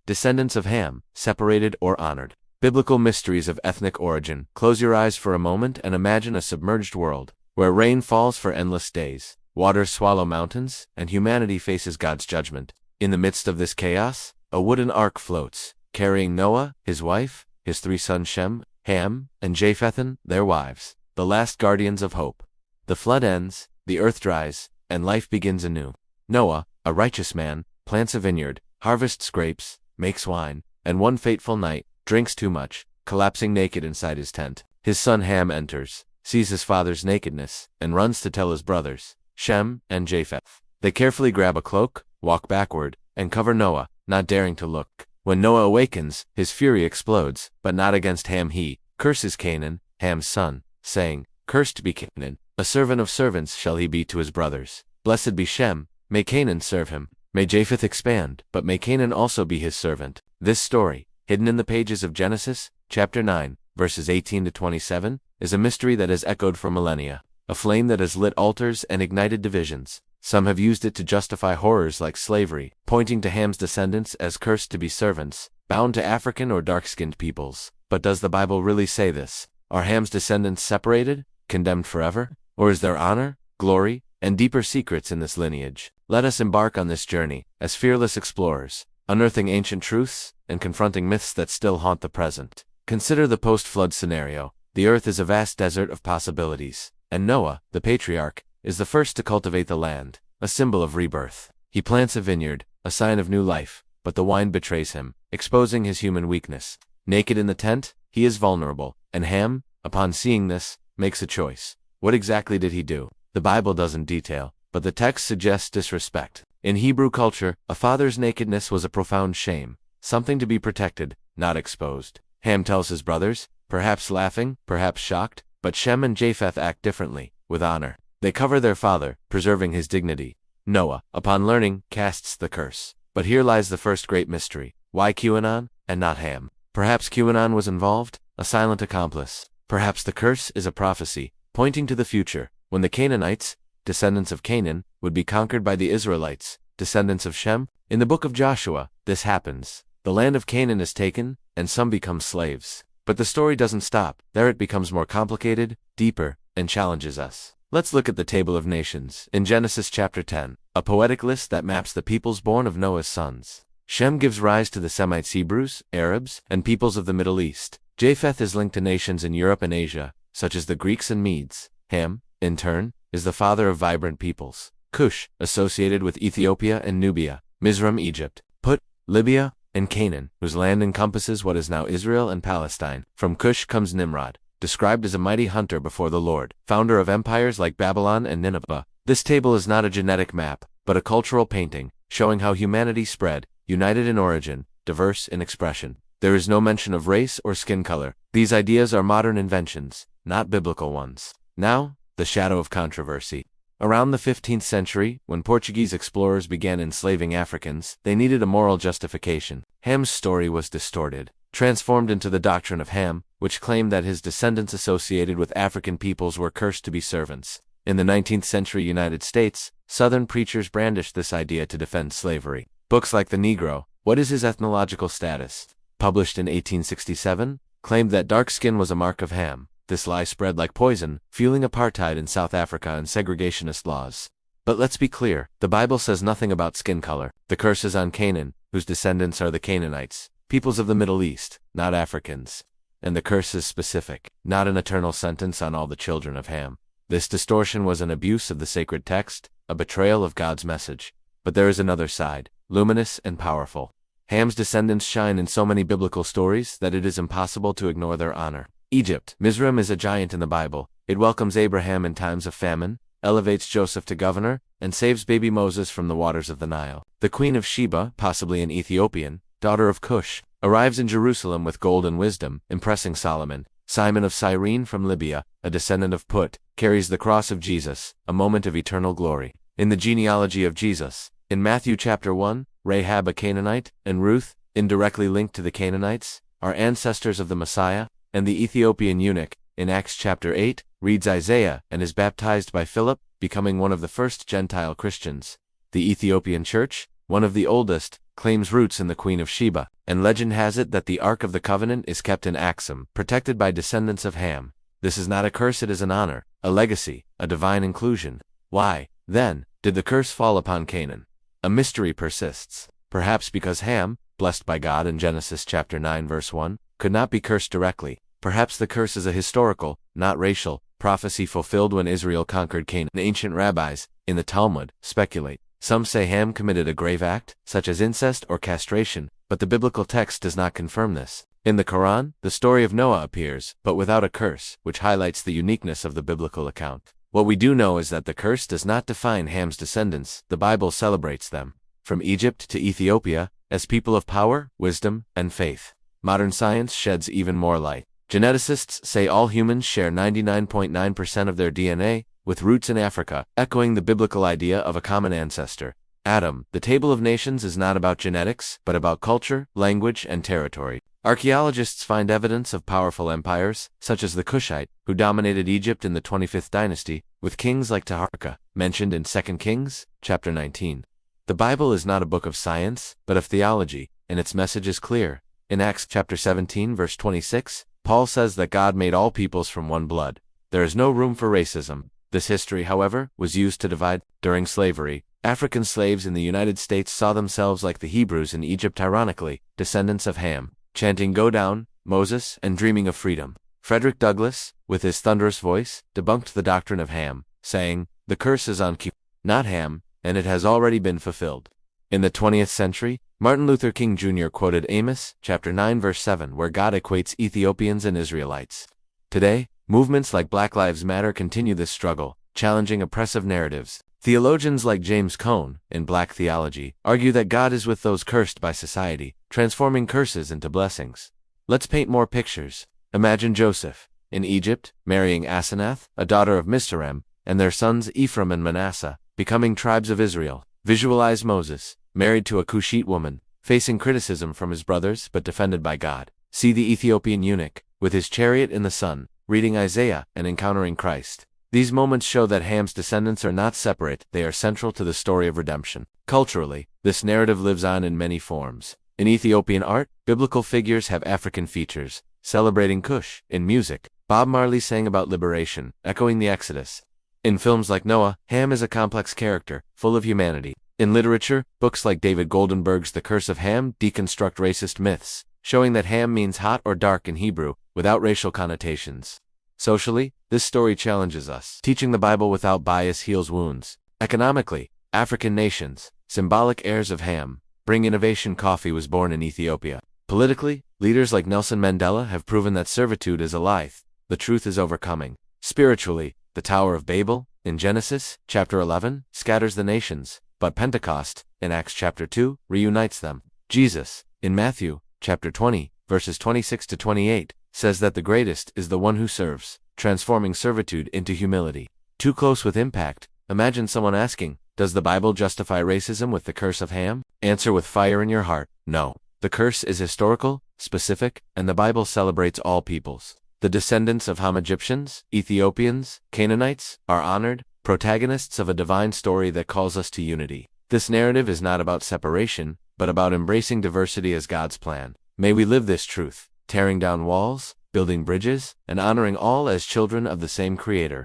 Descendants of Ham, separated or honored. Biblical mysteries of ethnic origin. Close your eyes for a moment and imagine a submerged world, where rain falls for endless days, waters swallow mountains, and humanity faces God's judgment. In the midst of this chaos, a wooden ark floats, carrying Noah, his wife, his 3 sons Shem, Ham, and Japheth, their wives, the last guardians of hope. The flood ends, the earth dries, and life begins anew. Noah, a righteous man, plants a vineyard, harvests grapes, makes wine, and one fateful night, drinks too much, collapsing naked inside his tent. His son Ham enters, sees his father's nakedness, and runs to tell his brothers, Shem and Japheth. They carefully grab a cloak, walk backward, and cover Noah, not daring to look. When Noah awakens, his fury explodes, but not against Ham. He curses Canaan, Ham's son, saying, "Cursed be Canaan, a servant of servants shall he be to his brothers. Blessed be Shem, may Canaan serve him. May Japheth expand, but may Canaan also be his servant." This story, hidden in the pages of Genesis, chapter 9, verses 18 to 27, is a mystery that has echoed for millennia, a flame that has lit altars and ignited divisions. Some have used it to justify horrors like slavery, pointing to Ham's descendants as cursed to be servants, bound to African or dark-skinned peoples. But does the Bible really say this? Are Ham's descendants separated, condemned forever? Or is there honor, glory, and deeper secrets in this lineage? Let us embark on this journey, as fearless explorers, unearthing ancient truths, and confronting myths that still haunt the present. Consider the post-flood scenario. The earth is a vast desert of possibilities, and Noah, the patriarch, is the first to cultivate the land, a symbol of rebirth. He plants a vineyard, a sign of new life, but the wine betrays him, exposing his human weakness. Naked in the tent, he is vulnerable, and Ham, upon seeing this, makes a choice. What exactly did he do? The Bible doesn't detail, but the text suggests disrespect. In Hebrew culture, a father's nakedness was a profound shame, something to be protected, not exposed. Ham tells his brothers, perhaps laughing, perhaps shocked, but Shem and Japheth act differently, with honor. They cover their father, preserving his dignity. Noah, upon learning, casts the curse. But here lies the first great mystery. Why Canaan, and not Ham? Perhaps Canaan was involved, a silent accomplice. Perhaps the curse is a prophecy, pointing to the future, when the Canaanites, descendants of Canaan, would be conquered by the Israelites, descendants of Shem. In the book of Joshua, this happens. The land of Canaan is taken, and some become slaves. But the story doesn't stop. There it becomes more complicated, deeper, and challenges us. Let's look at the table of nations. In Genesis chapter 10, a poetic list that maps the peoples born of Noah's sons. Shem gives rise to the Semites, Hebrews, Arabs, and peoples of the Middle East. Japheth is linked to nations in Europe and Asia, such as the Greeks and Medes. Ham, in turn, is the father of vibrant peoples. Cush, associated with Ethiopia and Nubia. Mizraim, Egypt. Put, Libya, and Canaan, whose land encompasses what is now Israel and Palestine. From Cush comes Nimrod, described as a mighty hunter before the Lord, founder of empires like Babylon and Nineveh. This table is not a genetic map, but a cultural painting, showing how humanity spread, united in origin, diverse in expression. There is no mention of race or skin color. These ideas are modern inventions, not biblical ones. Now, the shadow of controversy. Around the 15th century, when Portuguese explorers began enslaving Africans, they needed a moral justification. Ham's story was distorted, transformed into the doctrine of Ham, which claimed that his descendants associated with African peoples were cursed to be servants. In the 19th century United States, Southern preachers brandished this idea to defend slavery. Books like The Negro, What is His Ethnological Status?, published in 1867, claimed that dark skin was a mark of Ham. This lie spread like poison, fueling apartheid in South Africa and segregationist laws. But let's be clear, the Bible says nothing about skin color. The curse is on Canaan, whose descendants are the Canaanites, peoples of the Middle East, not Africans. And the curse is specific, not an eternal sentence on all the children of Ham. This distortion was an abuse of the sacred text, a betrayal of God's message. But there is another side, luminous and powerful. Ham's descendants shine in so many biblical stories that it is impossible to ignore their honor. Egypt. Mizraim is a giant in the Bible. It welcomes Abraham in times of famine, elevates Joseph to governor, and saves baby Moses from the waters of the Nile. The Queen of Sheba, possibly an Ethiopian, daughter of Cush, arrives in Jerusalem with gold and wisdom, impressing Solomon. Simon of Cyrene from Libya, a descendant of Put, carries the cross of Jesus, a moment of eternal glory. In the genealogy of Jesus, in Matthew chapter 1, Rahab a Canaanite, and Ruth, indirectly linked to the Canaanites, are ancestors of the Messiah, and the Ethiopian eunuch, in Acts chapter 8, reads Isaiah and is baptized by Philip, becoming one of the first Gentile Christians. The Ethiopian church, one of the oldest, claims roots in the Queen of Sheba, and legend has it that the Ark of the Covenant is kept in Axum, protected by descendants of Ham. This is not a curse, it is an honor, a legacy, a divine inclusion. Why, then, did the curse fall upon Canaan? A mystery persists. Perhaps because Ham, blessed by God in Genesis chapter 9 verse 1, could not be cursed directly. Perhaps the curse is a historical, not racial, prophecy fulfilled when Israel conquered Canaan. Ancient rabbis, in the Talmud, speculate. Some say Ham committed a grave act, such as incest or castration, but the biblical text does not confirm this. In the Quran, the story of Noah appears, but without a curse, which highlights the uniqueness of the biblical account. What we do know is that the curse does not define Ham's descendants, the Bible celebrates them. From Egypt to Ethiopia, as people of power, wisdom, and faith. Modern science sheds even more light. Geneticists say all humans share 99.9% of their DNA, with roots in Africa, echoing the biblical idea of a common ancestor. Adam, the Table of Nations is not about genetics, but about culture, language, and territory. Archaeologists find evidence of powerful empires, such as the Kushite, who dominated Egypt in the 25th dynasty, with kings like Taharka, mentioned in 2 Kings, chapter 19. The Bible is not a book of science, but of theology, and its message is clear. In Acts chapter 17 verse 26, Paul says that God made all peoples from one blood. There is no room for racism. This history, however, was used to divide. During slavery, African slaves in the United States saw themselves like the Hebrews in Egypt, ironically, descendants of Ham, chanting "Go down, Moses," and dreaming of freedom. Frederick Douglass, with his thunderous voice, debunked the doctrine of Ham, saying, "The curse is on not Ham, and it has already been fulfilled." In the 20th century, Martin Luther King Jr. quoted Amos, chapter 9 verse 7, where God equates Ethiopians and Israelites. Today, movements like Black Lives Matter continue this struggle, challenging oppressive narratives. Theologians like James Cone, in Black Theology, argue that God is with those cursed by society, transforming curses into blessings. Let's paint more pictures. Imagine Joseph, in Egypt, marrying Asenath, a daughter of Mizraim, and their sons Ephraim and Manasseh, becoming tribes of Israel. Visualize Moses, married to a Cushite woman, facing criticism from his brothers but defended by God. See the Ethiopian eunuch, with his chariot in the sun, reading Isaiah and encountering Christ. These moments show that Ham's descendants are not separate, they are central to the story of redemption. Culturally, this narrative lives on in many forms. In Ethiopian art, biblical figures have African features, celebrating Cush. In music, Bob Marley sang about liberation, echoing the Exodus. In films like Noah, Ham is a complex character, full of humanity. In literature, books like David Goldenberg's The Curse of Ham deconstruct racist myths, showing that Ham means hot or dark in Hebrew, without racial connotations. Socially, this story challenges us. Teaching the Bible without bias heals wounds. Economically, African nations, symbolic heirs of Ham, bring innovation. Coffee was born in Ethiopia. Politically, leaders like Nelson Mandela have proven that servitude is a lie. The truth is overcoming. Spiritually, the Tower of Babel, in Genesis, chapter 11, scatters the nations, but Pentecost, in Acts chapter 2, reunites them. Jesus, in Matthew, chapter 20, verses 26 to 28, says that the greatest is the one who serves, transforming servitude into humility. Too close with impact. Imagine someone asking, does the Bible justify racism with the curse of Ham? Answer with fire in your heart, no. The curse is historical, specific, and the Bible celebrates all peoples. The descendants of Ham, Egyptians, Ethiopians, Canaanites, are honored, protagonists of a divine story that calls us to unity. This narrative is not about separation, but about embracing diversity as God's plan. May we live this truth, tearing down walls, building bridges, and honoring all as children of the same Creator.